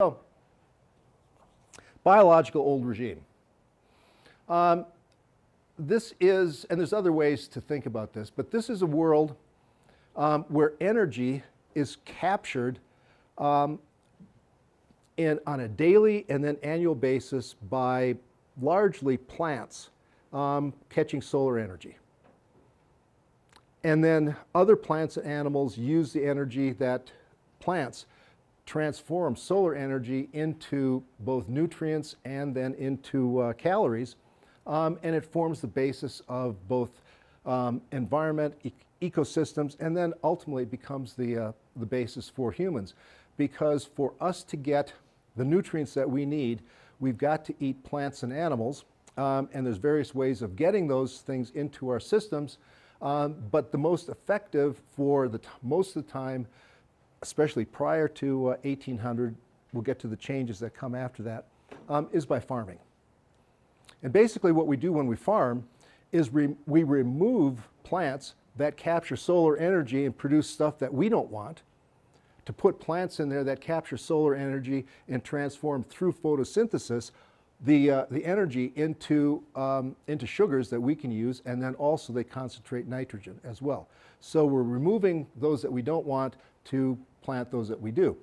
So, biological old regime. This is, and there's other ways to think about this, but this is a world where energy is captured on a daily and then annual basis by largely plants catching solar energy. And then other plants and animals use the energy that plants transform solar energy into both nutrients and then into calories, and it forms the basis of both environment, ecosystems, and then ultimately it becomes the basis for humans. Because for us to get the nutrients that we need, we've got to eat plants and animals, and there's various ways of getting those things into our systems, but the most effective for most of the time, especially prior to 1800, we'll get to the changes that come after that, is by farming. And basically what we do when we farm is we remove plants that capture solar energy and produce stuff that we don't want, to put plants in there that capture solar energy and transform through photosynthesis the energy into sugars that we can use, and then also they concentrate nitrogen as well. So we're removing those that we don't want to plant those that we do.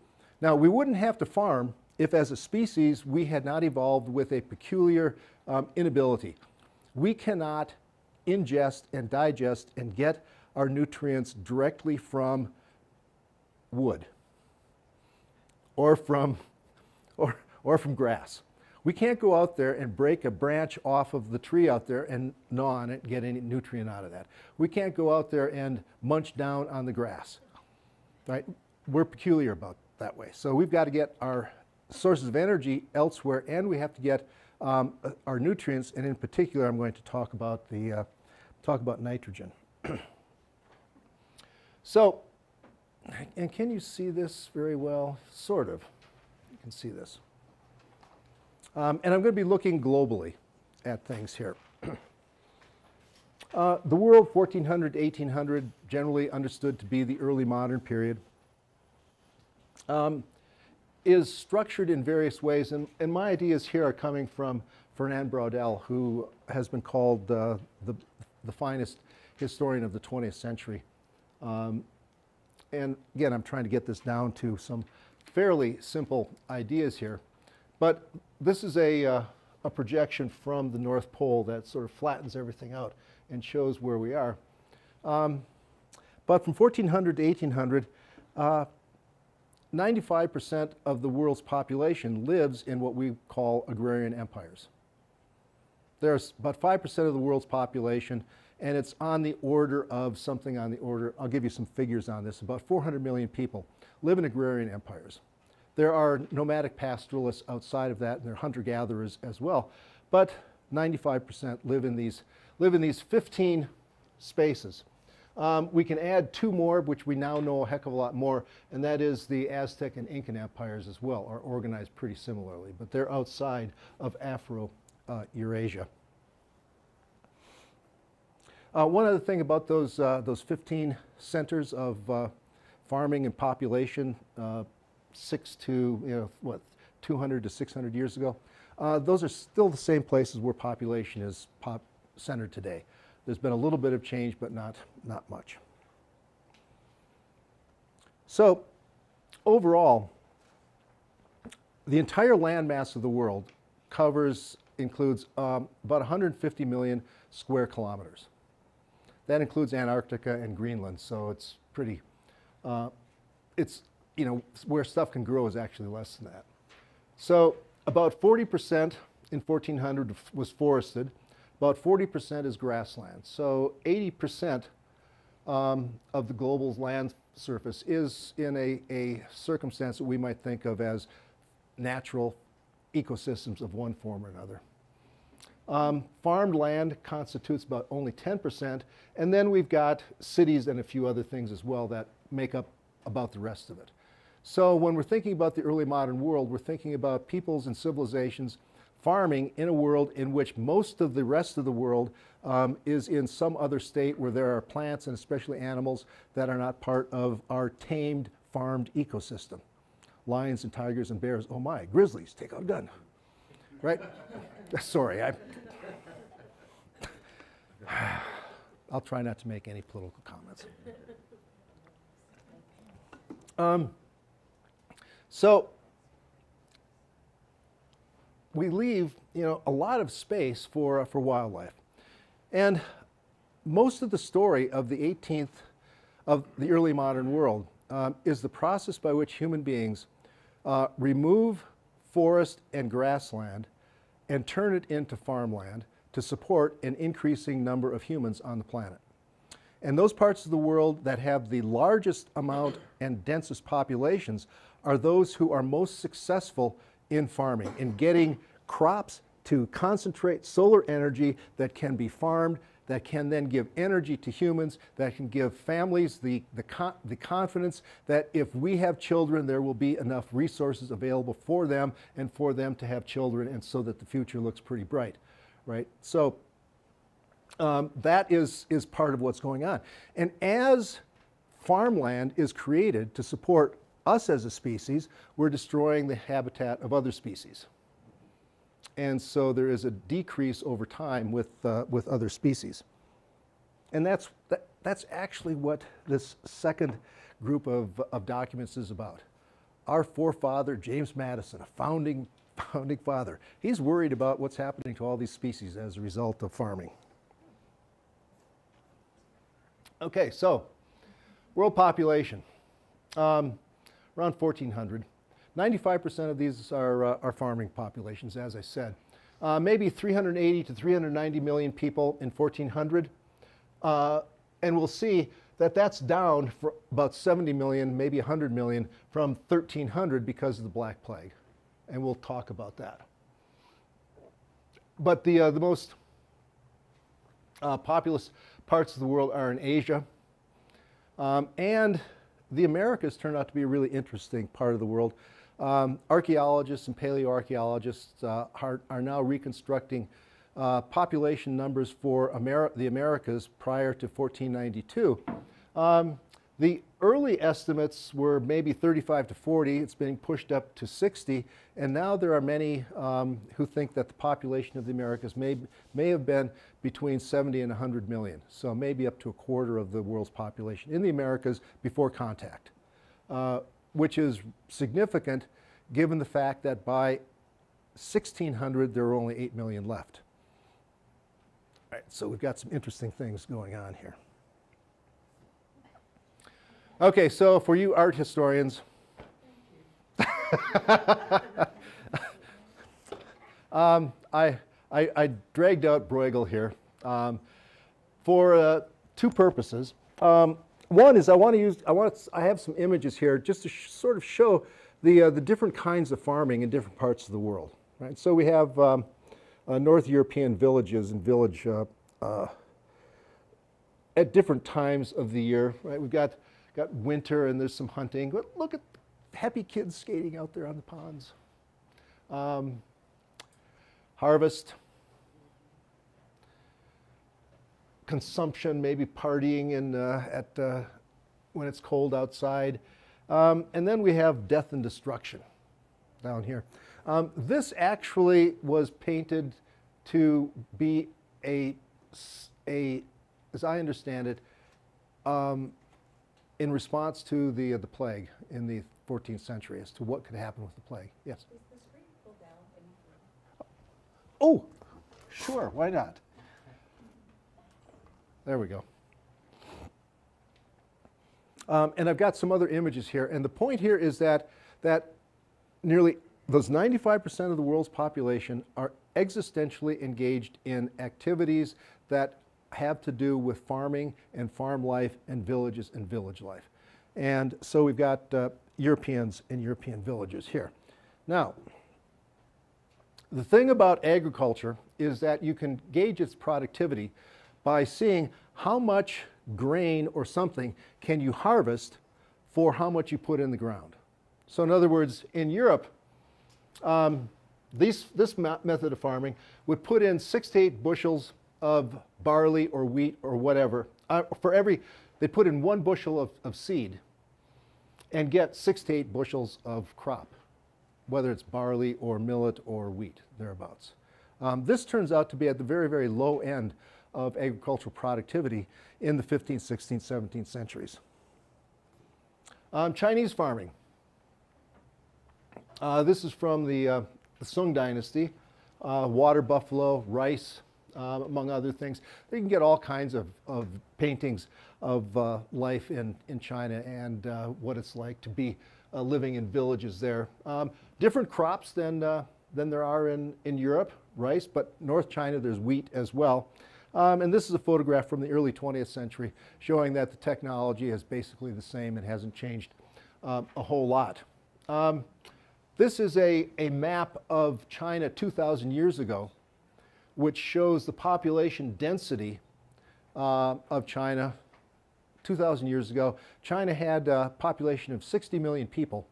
Now, we wouldn't have to farm if as a species we had not evolved with a peculiar inability. We cannot ingest and digest and get our nutrients directly from wood or from grass. We can't go out there and break a branch off of the tree out there and gnaw on it and get any nutrient out of that. We can't go out there and munch down on the grass, right? We're peculiar about that way. So we've got to get our sources of energy elsewhere, and we have to get our nutrients, and in particular I'm going to talk about nitrogen. So, and can you see this very well? Sort of. You can see this. And I'm going to be looking globally at things here. The world 1400 to 1800, generally understood to be the early modern period, is structured in various ways, and my ideas here are coming from Fernand Braudel, who has been called the finest historian of the 20th century. And again, I'm trying to get this down to some fairly simple ideas here. But this is a projection from the North Pole that sort of flattens everything out and shows where we are. But from 1400 to 1800, 95% of the world's population lives in what we call agrarian empires. There's about 5% of the world's population, and it's on the order of something on the order, I'll give you some figures on this, about 400 million people live in agrarian empires. There are nomadic pastoralists outside of that, and there are hunter-gatherers as well, but 95% live in these 15 spaces. We can add two more, which we now know a heck of a lot more, and that is the Aztec and Incan empires as well are organized pretty similarly, but they're outside of Afro-Eurasia. One other thing about those 15 centers of farming and population, 200 to 600 years ago, those are still the same places where population is centered today. There's been a little bit of change, but not much. So overall, the entire landmass of the world includes about 150 million square kilometers. That includes Antarctica and Greenland, so it's pretty, where stuff can grow is actually less than that. So about 40% in 1400 was forested. About 40% is grassland. So 80% of the global land surface is in a circumstance that we might think of as natural ecosystems of one form or another. Farmed land constitutes about only 10%, and then we've got cities and a few other things as well that make up about the rest of it. So when we're thinking about the early modern world, we're thinking about peoples and civilizations farming in a world in which most of the rest of the world is in some other state where there are plants and especially animals that are not part of our tamed farmed ecosystem. lions and tigers and bears. Oh my, grizzlies, take out a gun, right? Sorry, I'll try not to make any political comments. So we leave, a lot of space for wildlife. And most of the story of the 18th, of the early modern world, is the process by which human beings remove forest and grassland and turn it into farmland to support an increasing number of humans on the planet. And those parts of the world that have the largest amount and densest populations are those who are most successful in farming, in getting crops to concentrate solar energy that can be farmed, that can then give energy to humans, that can give families the confidence that if we have children, there will be enough resources available for them and for them to have children, and so that the future looks pretty bright, right? So that is part of what's going on. And as farmland is created to support us as a species, we're destroying the habitat of other species. And so there is a decrease over time with other species. And that's actually what this second group of documents is about. Our forefather, James Madison, a founding father, he's worried about what's happening to all these species as a result of farming. Okay, so world population, around 1,400. 95% of these are farming populations, as I said. Maybe 380 to 390 million people in 1400. And we'll see that that's down for about 70 million, maybe 100 million from 1300 because of the Black Plague. And we'll talk about that. But the most populous parts of the world are in Asia. And the Americas turned out to be a really interesting part of the world. Archaeologists and paleoarchaeologists are now reconstructing population numbers for the Americas prior to 1492. The early estimates were maybe 35 to 40. It's being pushed up to 60. And now there are many who think that the population of the Americas may have been between 70 and 100 million. So maybe up to a quarter of the world's population in the Americas before contact, which is significant given the fact that by 1600 there were only 8 million left. All right, so we've got some interesting things going on here. Okay, so for you art historians, I dragged out Bruegel here for two purposes. One is I have some images here just to sort of show the different kinds of farming in different parts of the world. Right? So we have North European villages and village at different times of the year. Right? We've got winter and there's some hunting. But look at happy kids skating out there on the ponds. Harvest. Consumption, maybe partying when it's cold outside. And then we have death and destruction down here. This actually was painted to be as I understand it, in response to the plague in the 14th century as to what could happen with the plague. Yes? Is the screen pulled down any further? Oh, sure, why not? There we go. And I've got some other images here. And the point here is that nearly those 95% of the world's population are existentially engaged in activities that have to do with farming and farm life and villages and village life. And so we've got Europeans and European villagers here. Now, the thing about agriculture is that you can gauge its productivity by seeing how much grain or something can you harvest for how much you put in the ground. So in other words, in Europe, this method of farming would put in 6 to 8 bushels of barley or wheat or whatever. They put in 1 bushel of seed. and get 6 to 8 bushels of crop, whether it's barley or millet or wheat, thereabouts. This turns out to be at the very, very low end of agricultural productivity in the 15th, 16th, 17th centuries. Chinese farming. This is from the Sung dynasty, water buffalo, rice, among other things. You can get all kinds of paintings of life in China and what it's like to be living in villages there. Different crops than there are in Europe, rice, but North China there's wheat as well. And this is a photograph from the early 20th century showing that the technology is basically the same and hasn't changed a whole lot. This is a map of China 2,000 years ago, which shows the population density of China 2,000 years ago. China had a population of 60 million people.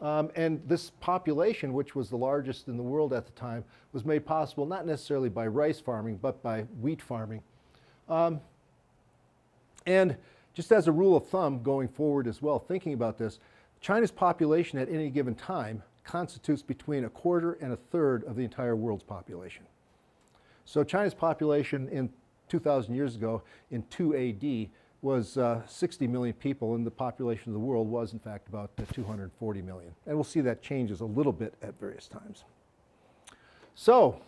And this population, which was the largest in the world at the time, was made possible not necessarily by rice farming, but by wheat farming. And just as a rule of thumb going forward as well, thinking about this, China's population at any given time constitutes between 1/4 and 1/3 of the entire world's population. So China's population in 2,000 years ago, in 2 AD, was 60 million people, and the population of the world was, in fact, about 240 million. And we'll see that changes a little bit at various times. So,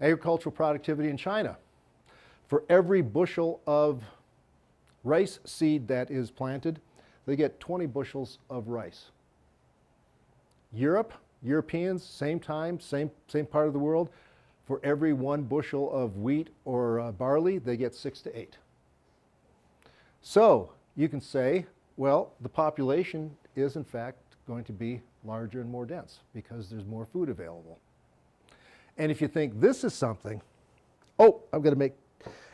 agricultural productivity in China. For every bushel of rice seed that is planted, they get 20 bushels of rice. Europeans, same time, same part of the world, for every 1 bushel of wheat or barley, they get 6 to 8. So you can say, well, the population is in fact going to be larger and more dense because there's more food available. And if you think this is something, oh, I'm going to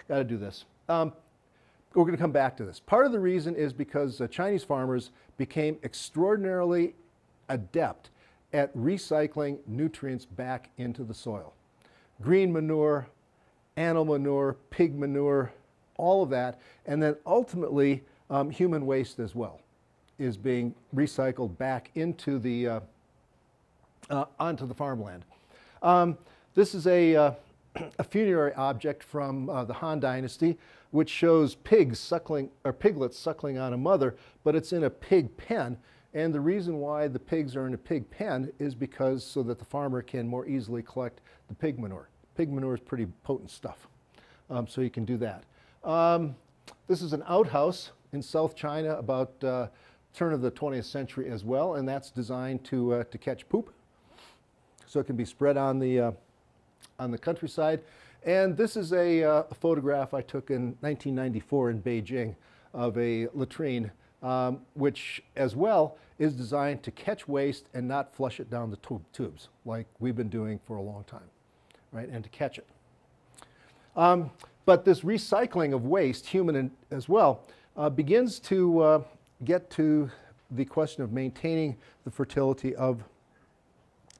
got to do this. We're going to come back to this. Part of the reason is because Chinese farmers became extraordinarily adept at recycling nutrients back into the soil. Green manure, animal manure, pig manure, all of that, and then ultimately human waste as well is being recycled back into the onto the farmland. This is a funerary object from the Han Dynasty, which shows pigs suckling, or piglets suckling on a mother, but it's in a pig pen. And the reason why the pigs are in a pig pen is because so that the farmer can more easily collect the pig manure. Pig manure is pretty potent stuff, so you can do that. This is an outhouse in South China about turn of the 20th century as well, and that's designed to catch poop, so it can be spread on the countryside. And this is a photograph I took in 1994 in Beijing of a latrine, which as well is designed to catch waste and not flush it down the tubes like we've been doing for a long time, right? And to catch it. But this recycling of waste, human as well, begins to get to the question of maintaining the fertility of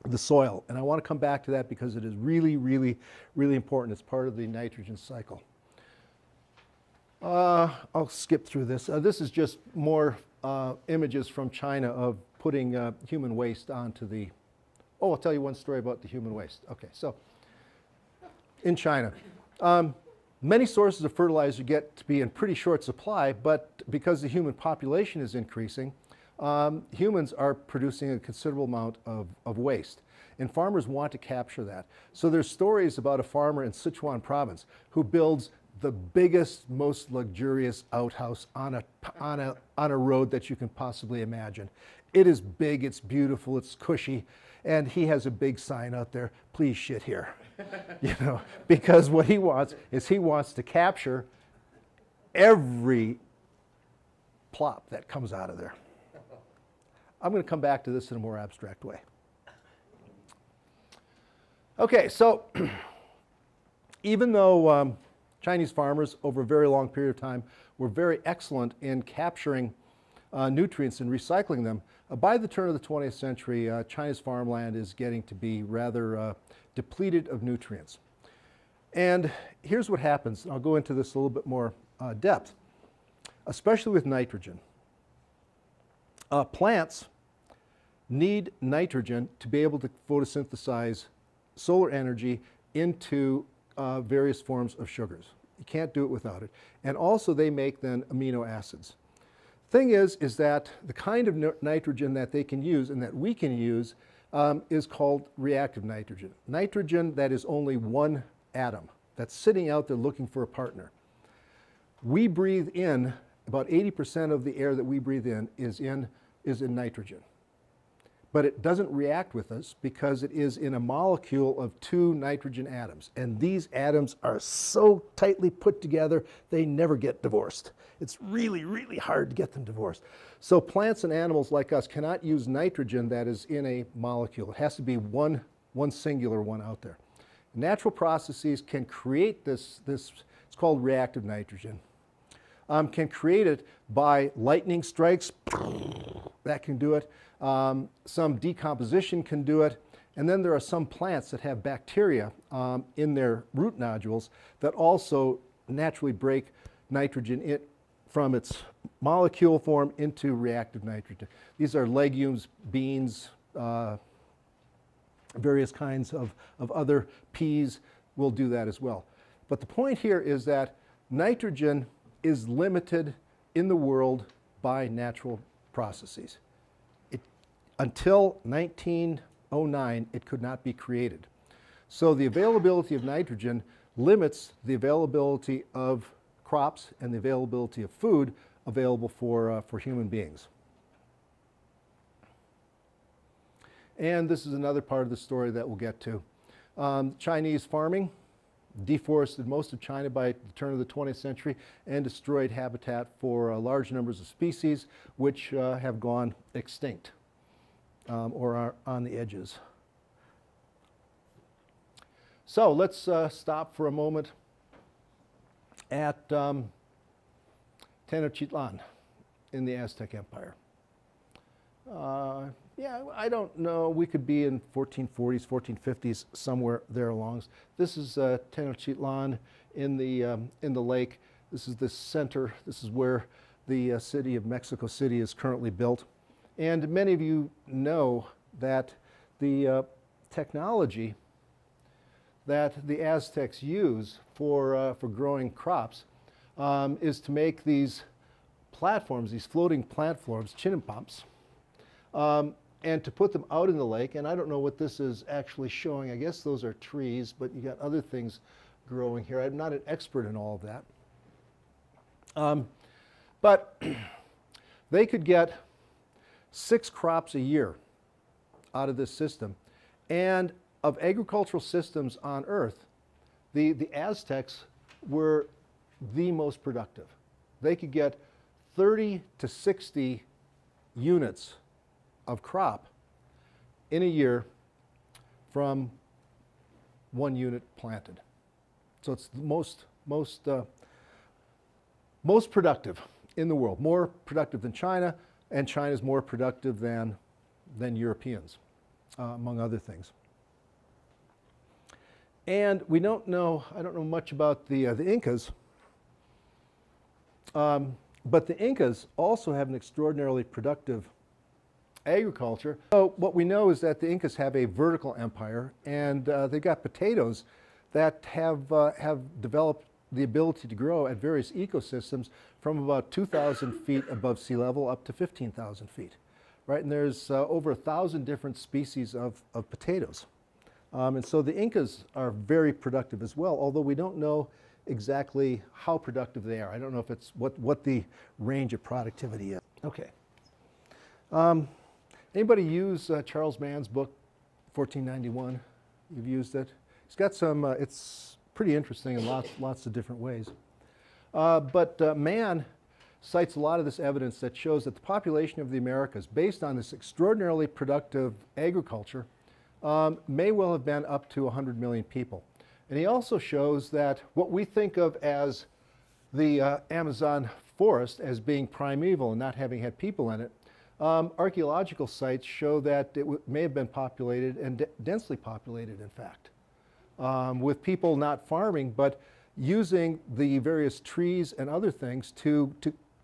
the soil. And I want to come back to that because it is really, really, really important. It's part of the nitrogen cycle. I'll skip through this. This is just more images from China of putting human waste onto the... Oh, I'll tell you one story about the human waste. Okay, so in China, many sources of fertilizer get to be in pretty short supply, but because the human population is increasing, humans are producing a considerable amount of waste. And farmers want to capture that. So there's stories about a farmer in Sichuan province who builds the biggest, most luxurious outhouse on a road that you can possibly imagine. It is big, it's beautiful, it's cushy, and he has a big sign out there, please shit here. You know, because what he wants is he wants to capture every plop that comes out of there. I'm going to come back to this in a more abstract way. Okay, so even though Chinese farmers over a very long period of time were very excellent in capturing nutrients and recycling them, by the turn of the 20th century, China's farmland is getting to be rather depleted of nutrients. And here's what happens, and I'll go into this a little bit more depth, especially with nitrogen. Plants need nitrogen to be able to photosynthesize solar energy into various forms of sugars. You can't do it without it. And also they make then amino acids. Thing is that the kind of nitrogen that they can use and that we can use is called reactive nitrogen. Nitrogen that is only one atom that's sitting out there looking for a partner. We breathe in, about 80% of the air that we breathe in is in nitrogen. But it doesn't react with us because it is in a molecule of 2 nitrogen atoms. And these atoms are so tightly put together, they never get divorced. It's really, really hard to get them divorced. So plants and animals like us cannot use nitrogen that is in a molecule. It has to be one singular one out there. Natural processes can create this it's called reactive nitrogen. Can create it by lightning strikes, that can do it. Some decomposition can do it. And then there are some plants that have bacteria in their root nodules that also naturally break nitrogen from its molecule form into reactive nitrogen. These are legumes, beans, various kinds of other peas will do that as well. But the point here is that nitrogen is limited in the world by natural processes. Until 1909, it could not be created. So the availability of nitrogen limits the availability of crops and the availability of food available for human beings. And this is another part of the story that we'll get to. Chinese farming deforested most of China by the turn of the 20th century and destroyed habitat for large numbers of species which have gone extinct or are on the edges. So let's stop for a moment at Tenochtitlan in the Aztec Empire. Yeah, I don't know. We could be in 1440s, 1450s, somewhere there along. This is Tenochtitlan in the lake. This is the center. This is where the city of Mexico City is currently built. And many of you know that the technology that the Aztecs use for growing crops is to make these platforms, these floating platforms, chinampas, and to put them out in the lake. And I don't know what this is actually showing. I guess those are trees, but you got other things growing here. I'm not an expert in all of that. But they could get 6 crops a year out of this system. And of agricultural systems on Earth, the Aztecs were the most productive. They could get 30 to 60 units of crop in a year from 1 unit planted. So it's the most productive in the world, more productive than China, and China's more productive than Europeans, among other things. And we don't know, I don't know much about the Incas, but the Incas also have an extraordinarily productive agriculture. So what we know is that the Incas have a vertical empire, and they've got potatoes that have developed the ability to grow at various ecosystems from about 2,000 feet above sea level up to 15,000 feet, right? And there's over 1,000 different species of potatoes. And so the Incas are very productive as well, although we don't know exactly how productive they are. I don't know if it's what the range of productivity is. Okay. Anybody use Charles Mann's book, 1491? You've used it? He's got some, it's pretty interesting in lots of different ways. But Mann cites a lot of this evidence that shows that the population of the Americas, based on this extraordinarily productive agriculture, may well have been up to 100 million people. And he also shows that what we think of as the Amazon forest as being primeval and not having had people in it, archaeological sites show that it may have been populated and densely populated, in fact, with people not farming but using the various trees and other things to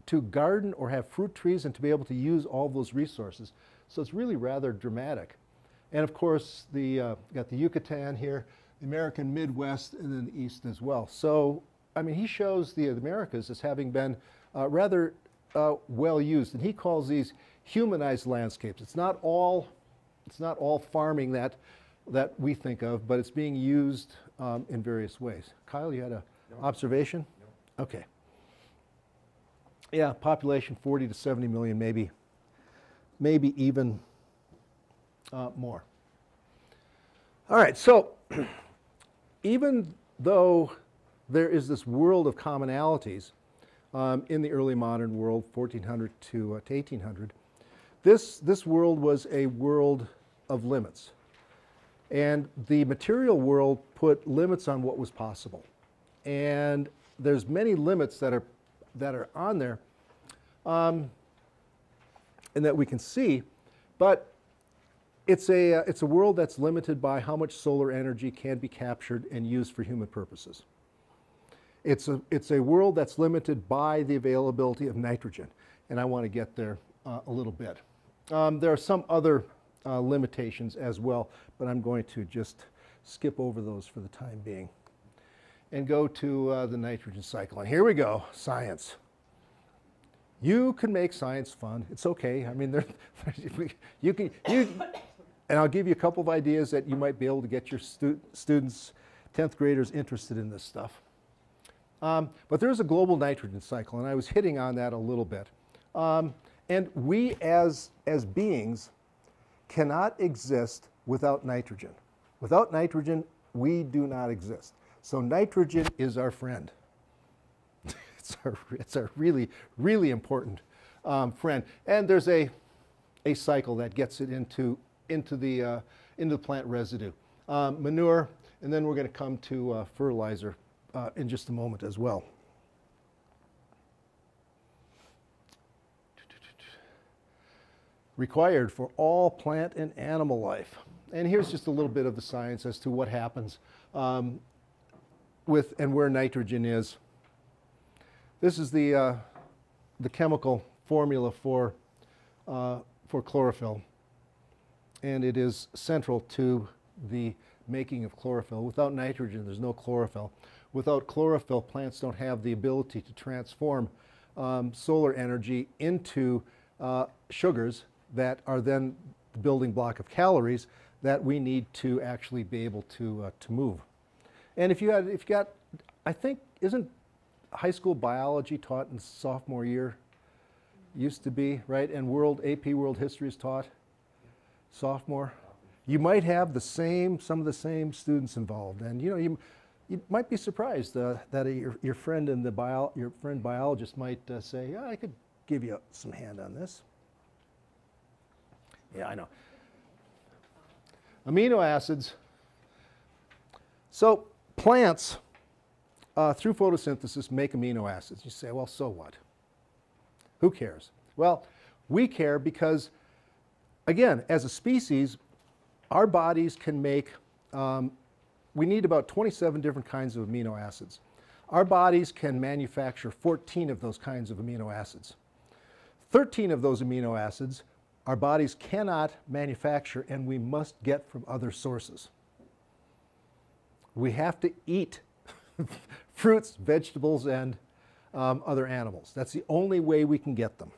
to garden or have fruit trees and to be able to use all those resources. So it's really rather dramatic. And of course, got the Yucatan here, the American Midwest, and then the East as well. So, I mean, he shows the Americas as having been rather well used, and he calls these humanized landscapes. It's not all farming that we think of, but it's being used in various ways. Kyle, you had an observation? No. Okay. Yeah, population 40 to 70 million, maybe even more. All right, so even though there is this world of commonalities in the early modern world, 1400 to 1800, this world was a world of limits. And the material world put limits on what was possible. And there's many limits that are on there and that we can see, but it's a world that's limited by how much solar energy can be captured and used for human purposes. It's a world that's limited by the availability of nitrogen, and I want to get there a little bit. There are some other limitations as well, but I'm going to just skip over those for the time being and go to the nitrogen cycle. And here we go, science. You can make science fun. It's okay. I mean, and I'll give you a couple of ideas that you might be able to get your students, 10th graders, interested in this stuff. But there's a global nitrogen cycle, and I was hitting on that a little bit. And we as beings cannot exist without nitrogen. Without nitrogen, we do not exist. So nitrogen is our friend. It's our really, really important friend. And there's a cycle that gets it into the plant residue. Manure, and then we're going to come to fertilizer in just a moment as well. Required for all plant and animal life. And here's just a little bit of the science as to what happens with and where nitrogen is. This is the chemical formula for chlorophyll, and it is central to the making of chlorophyll. Without nitrogen, there's no chlorophyll. Without chlorophyll, plants don't have the ability to transform solar energy into sugars that are then the building block of calories that we need to actually be able to move. And if you got, I think, isn't high school biology taught in sophomore year? Used to be, right? And AP World History is taught sophomore. You might have some of the same students involved, and you might be surprised that your friend biologist might say, "Yeah, I could give you some hand on this." Yeah, I know. Amino acids. So plants, through photosynthesis, make amino acids. You say, well, so what? Who cares? Well, we care because, again, as a species, our bodies can make, we need about 27 different kinds of amino acids. Our bodies can manufacture 14 of those kinds of amino acids. 13 of those amino acids our bodies cannot manufacture, and we must get from other sources. We have to eat fruits, vegetables, and other animals. That's the only way we can get them.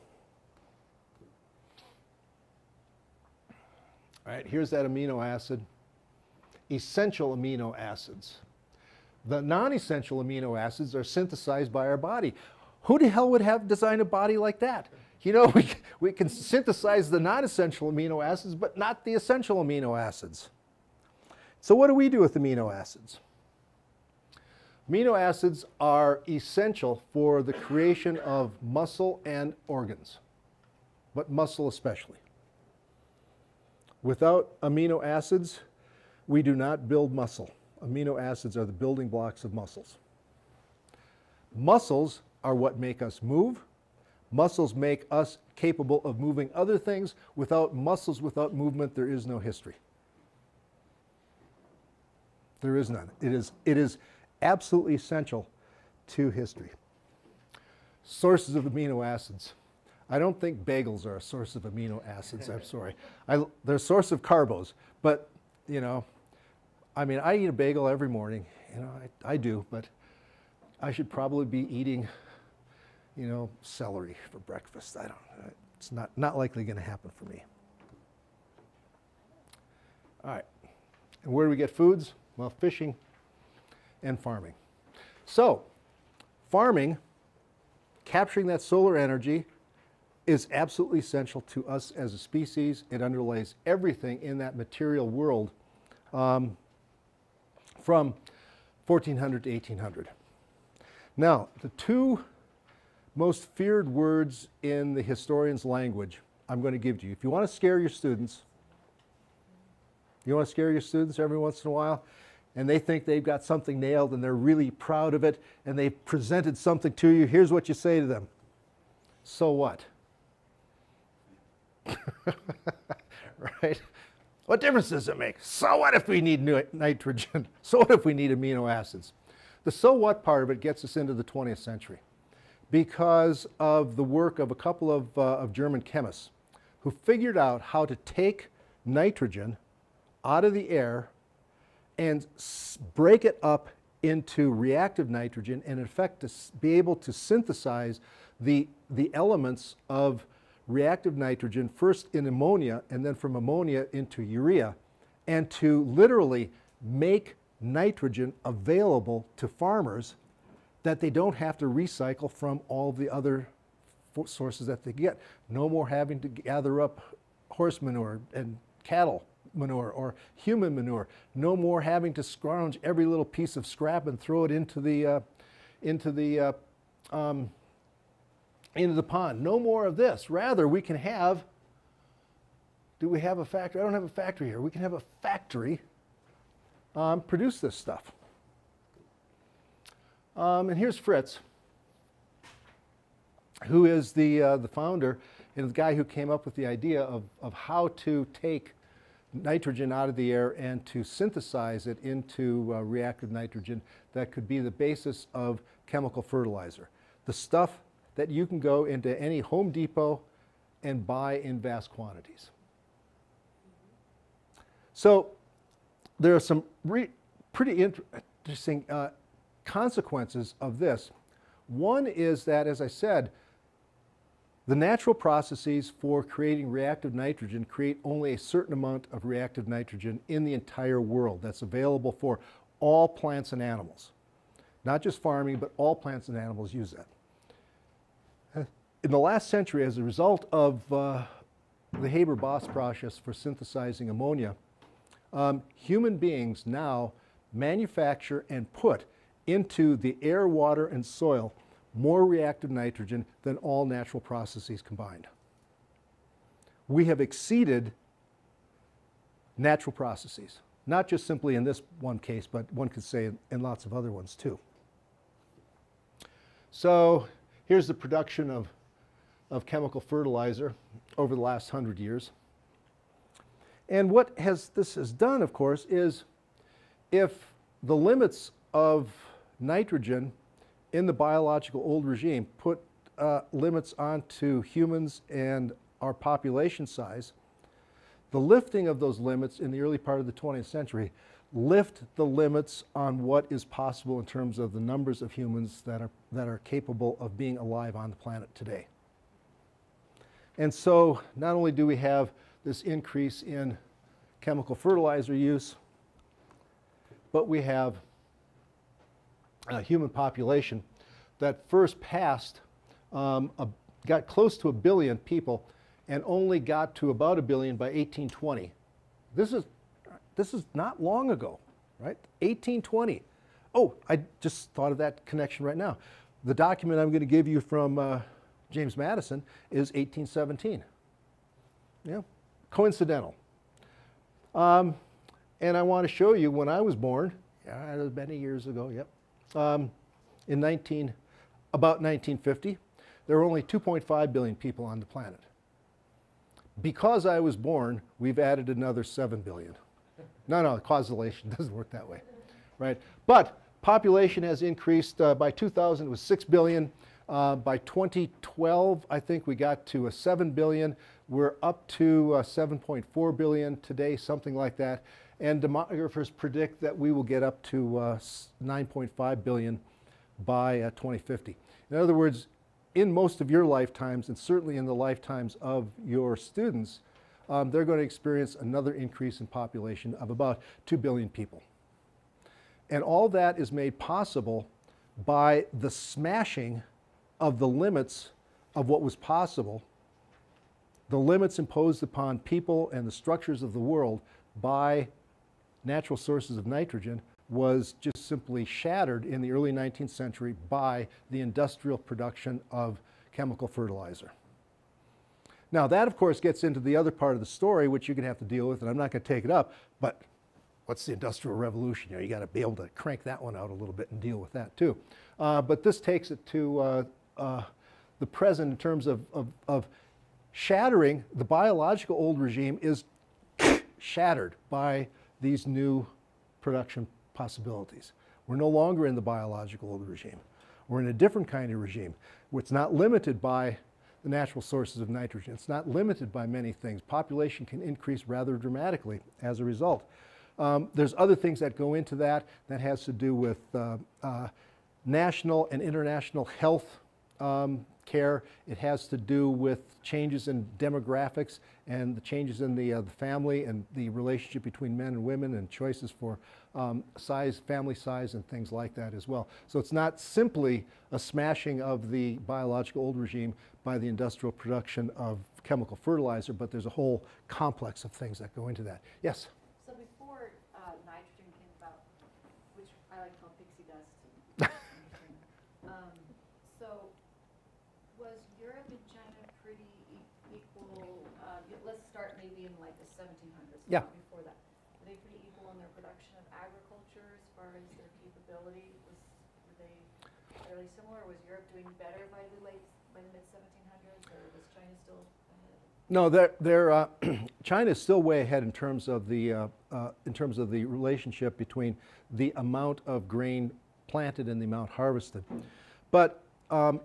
All right, here's that amino acid. Essential amino acids. The non-essential amino acids are synthesized by our body. Who the hell would have designed a body like that? You know, we can synthesize the non-essential amino acids, but not the essential amino acids. So what do we do with amino acids? Amino acids are essential for the creation of muscle and organs, but muscle especially. Without amino acids, we do not build muscle. Amino acids are the building blocks of muscles. Muscles are what make us move. Muscles make us capable of moving other things. Without muscles, without movement, there is no history. There is none. It is absolutely essential to history. sources of amino acids. I don't think bagels are a source of amino acids, I'm sorry. They're a source of carbos, but, you know, I mean, I eat a bagel every morning. You know, I do, but I should probably be eating, you know, celery for breakfast. I don't, it's not likely going to happen for me. All right, and where do we get foods? Well, fishing and farming. So, farming, capturing that solar energy, is absolutely essential to us as a species. It underlays everything in that material world from 1400 to 1800. Now, the two most feared words in the historian's language I'm going to give to you. If you want to scare your students, every once in a while, and they think they've got something nailed and they're really proud of it, and they've presented something to you, here's what you say to them. So what? Right? What difference does it make? So what if we need nitrogen? So what if we need amino acids? The so what part of it gets us into the 20th century because of the work of a couple of German chemists who figured out how to take nitrogen out of the air and break it up into reactive nitrogen and in effect to be able to synthesize the elements of reactive nitrogen first in ammonia and then from ammonia into urea, and to literally make nitrogen available to farmers that they don't have to recycle from all the other sources that they get. No more having to gather up horse manure and cattle manure or human manure. No more having to scrounge every little piece of scrap and throw it into the pond. No more of this. Rather, we can have, do we have a factory? I don't have a factory here. We can have a factory produce this stuff. And here's Fritz, who is the founder and the guy who came up with the idea of how to take nitrogen out of the air and to synthesize it into reactive nitrogen that could be the basis of chemical fertilizer. The stuff that you can go into any Home Depot and buy in vast quantities. So there are some pretty interesting consequences of this. One is that, as I said, the natural processes for creating reactive nitrogen create only a certain amount of reactive nitrogen in the entire world that's available for all plants and animals. Not just farming, but all plants and animals use that. In the last century, as a result of the Haber-Bosch process for synthesizing ammonia, human beings now manufacture and put into the air, water, and soil more reactive nitrogen than all natural processes combined. We have exceeded natural processes, not just simply in this one case, but one could say in lots of other ones too. So here's the production of chemical fertilizer over the last 100 years. And what this has done, of course, is if the limits of nitrogen in the biological old regime put limits onto humans and our population size, the lifting of those limits in the early part of the 20th century lift the limits on what is possible in terms of the numbers of humans that are capable of being alive on the planet today. And so not only do we have this increase in chemical fertilizer use, but we have a human population that first passed, got close to 1 billion people and only got to about 1 billion by 1820. This is not long ago, right? 1820. Oh, I just thought of that connection right now. The document I'm going to give you from James Madison is 1817. Yeah, coincidental. And I want to show you when I was born, yeah, it was many years ago, yep. About 1950, there were only 2.5 billion people on the planet. Because I was born, we've added another 7 billion. No, causation doesn't work that way, right? But population has increased by 2000, it was 6 billion. By 2012, I think we got to 7 billion. We're up to 7.4 billion today, something like that. And demographers predict that we will get up to 9.5 billion by 2050. In other words, in most of your lifetimes, and certainly in the lifetimes of your students, they're going to experience another increase in population of about 2 billion people. And all that is made possible by the smashing of the limits of what was possible, the limits imposed upon people and the structures of the world by natural sources of nitrogen was just simply shattered in the early 19th century by the industrial production of chemical fertilizer. Now that, of course, gets into the other part of the story, which you're going to have to deal with, and I'm not going to take it up, but what's the Industrial Revolution? You know, you got to be able to crank that one out a little bit and deal with that too. But this takes it to the present in terms of shattering. The biological old regime is shattered by these new production possibilities. We're no longer in the biological old regime. We're in a different kind of regime where it's not limited by the natural sources of nitrogen. It's not limited by many things. Population can increase rather dramatically as a result. There's other things that go into that. That has to do with national and international health care. It has to do with changes in demographics and the changes in the family and the relationship between men and women and choices for size, family size, and things like that as well. So it's not simply a smashing of the biological old regime by the industrial production of chemical fertilizer, but there's a whole complex of things that go into that. Yes? So before nitrogen came about, which I like to call pixie dust, so was Europe and China pretty equal? Let's start maybe in like the 1700s. Yeah. Before that, were they pretty equal in their production of agriculture as far as their capability? Were they fairly similar? Or was Europe doing better by the mid 1700s, or was China still ahead? No, China is still way ahead in terms of the relationship between the amount of grain planted and the amount harvested. But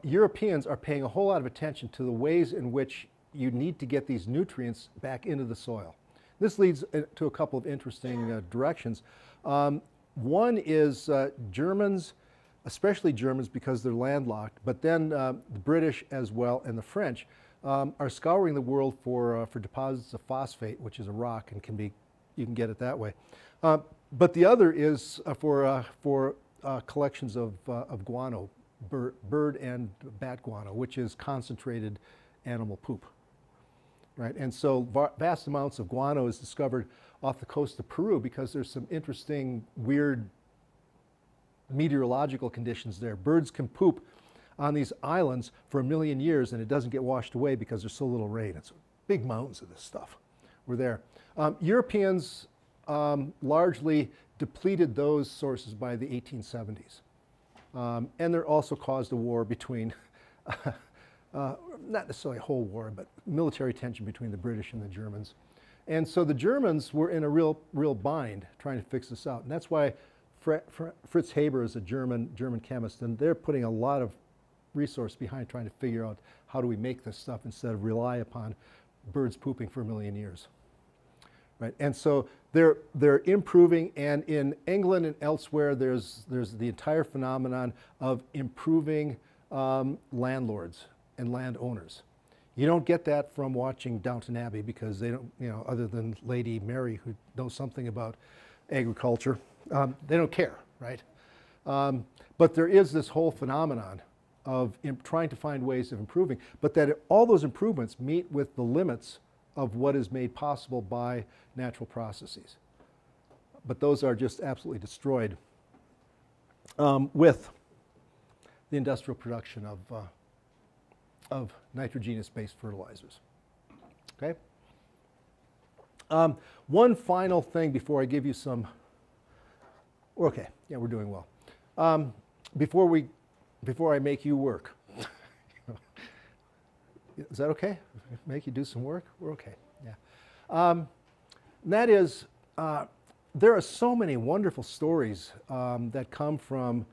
Europeans are paying a whole lot of attention to the ways in which you need to get these nutrients back into the soil. This leads to a couple of interesting directions. One is Germans, especially Germans because they're landlocked, but then the British as well and the French are scouring the world for deposits of phosphate, which is a rock and you can get it that way. But the other is for collections of guano, bird and bat guano, which is concentrated animal poop. Right? And so vast amounts of guano is discovered off the coast of Peru because there's some interesting, weird meteorological conditions there. Birds can poop on these islands for 1 million years and it doesn't get washed away because there's so little rain. It's big mountains of this stuff. We're there. Europeans largely depleted those sources by the 1870s. And there also caused a war between, not necessarily a whole war, but military tension between the British and the Germans. And so the Germans were in a real bind trying to fix this out. And that's why Fritz Haber is a German chemist, and they're putting a lot of resource behind trying to figure out how do we make this stuff instead of rely upon birds pooping for 1 million years. Right? And so they're improving, and in England and elsewhere there's the entire phenomenon of improving landlords and landowners. You don't get that from watching Downton Abbey because they don't, you know, other than Lady Mary who knows something about agriculture, they don't care, right? But there is this whole phenomenon of trying to find ways of improving, but that all those improvements meet with the limits of what is made possible by natural processes. But those are just absolutely destroyed with the industrial production of nitrogenous-based fertilizers. Okay? One final thing before I give you some, okay, yeah, we're doing well. Before I make you work. Is that okay? Make you do some work? We're okay, yeah. That is, there are so many wonderful stories that come from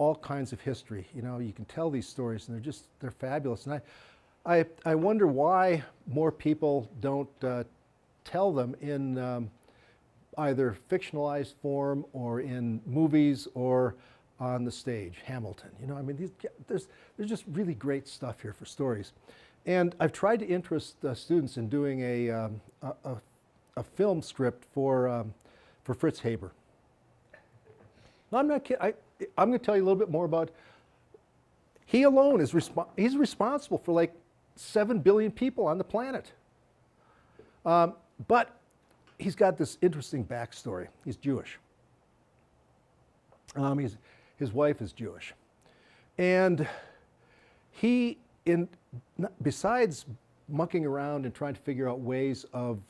all kinds of history. You know, you can tell these stories and they're fabulous. And I wonder why more people don't tell them in either fictionalized form or in movies or on the stage. Hamilton, you know, I mean, there's just really great stuff here for stories. And I've tried to interest students in doing a film script for Fritz Haber. No, I'm not kidding. I'm going to tell you a little bit more about. He alone is he's responsible for like 7 billion people on the planet. But he's got this interesting backstory. He's Jewish. His wife is Jewish, and besides mucking around and trying to figure out ways of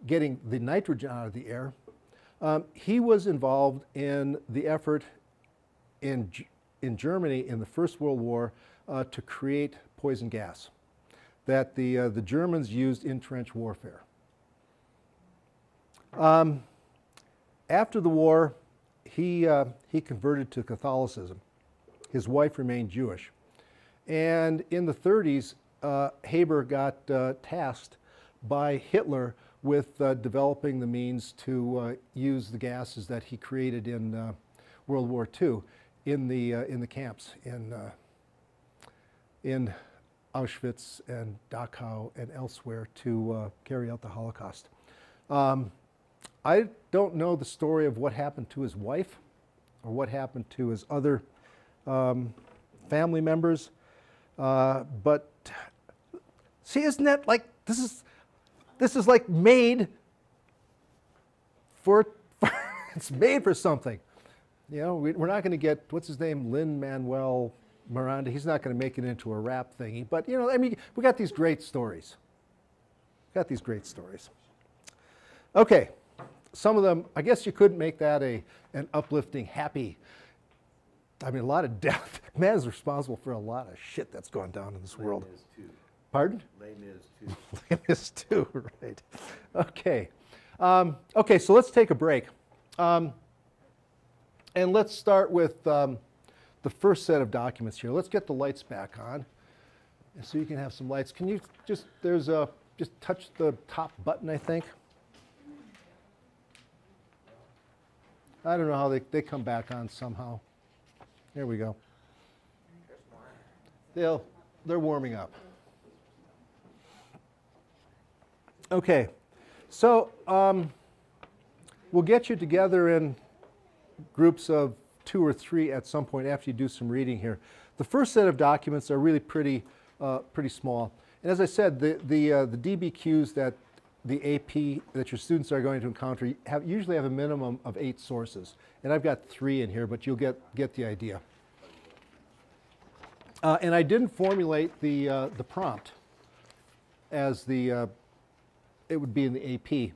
getting the nitrogen out of the air, he was involved in the effort in Germany in the First World War to create poison gas that the Germans used in trench warfare. After the war, he converted to Catholicism. His wife remained Jewish. And in the 30s, Haber got tasked by Hitler with developing the means to use the gases that he created in World War II in the camps in Auschwitz and Dachau and elsewhere to carry out the Holocaust. I don't know the story of what happened to his wife or what happened to his other family members, but see, isn't that like, this is like made for it's made for something. You know, we're not going to get, what's his name, Lin-Manuel Miranda. He's not going to make it into a rap thingy. But, you know, I mean, we got these great stories. Okay, some of them, I guess you could make that an uplifting, happy, I mean, a lot of death. Man is responsible for a lot of shit that's going down in this world. Lame is too. Pardon? Lame is too. Lame is too, right. Okay. Okay, so let's take a break. And let's start with the first set of documents here. Let's get the lights back on, and so you can have some lights. Can you just, just touch the top button, I think. I don't know how they come back on somehow. There we go. They're warming up. Okay, so we'll get you together in groups of 2 or 3 at some point after you do some reading here. The first set of documents are really pretty small. And as I said, the DBQs that the AP that your students are going to encounter usually have a minimum of 8 sources. And I've got 3 in here, but you'll get the idea. And I didn't formulate the prompt as it would be in the AP.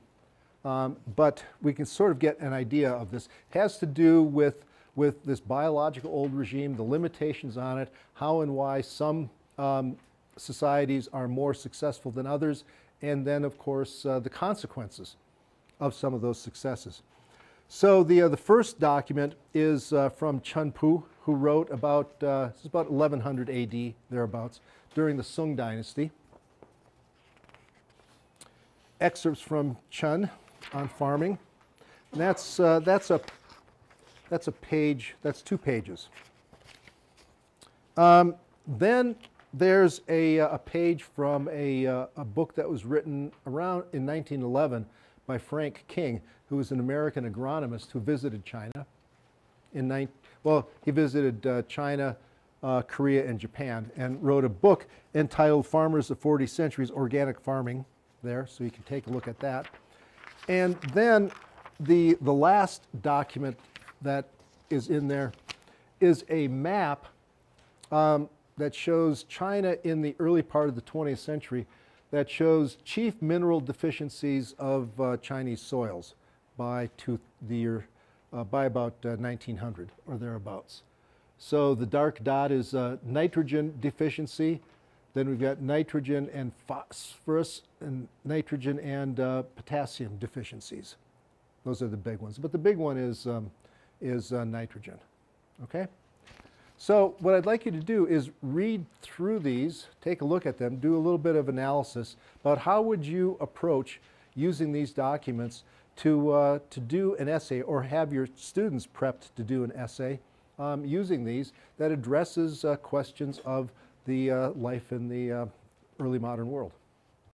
But we can sort of get an idea of this. It has to do with this biological old regime, the limitations on it, how and why some societies are more successful than others, and then, of course, the consequences of some of those successes. So the first document is from Chun Pu, who wrote about, this is about 1100 AD, thereabouts, during the Sung Dynasty. Excerpts from Chun on farming. And that's a page, that's 2 pages. Then there's a page from a book that was written around in 1911 by Frank King, who was an American agronomist who visited China. He visited China, Korea, and Japan, and wrote a book entitled Farmers of 40 Centuries, Organic Farming there, so you can take a look at that. And then the last document that is in there is a map that shows China in the early part of the 20th century, that shows chief mineral deficiencies of Chinese soils by about 1900 or thereabouts. So the dark dot is nitrogen deficiency. Then we've got nitrogen and phosphorus, and nitrogen and potassium deficiencies. Those are the big ones. But the big one is is nitrogen. Okay? So what I'd like you to do is read through these, take a look at them, do a little bit of analysis about how would you approach using these documents to do an essay, or have your students prepped to do an essay using these that addresses questions of the life in the early modern world.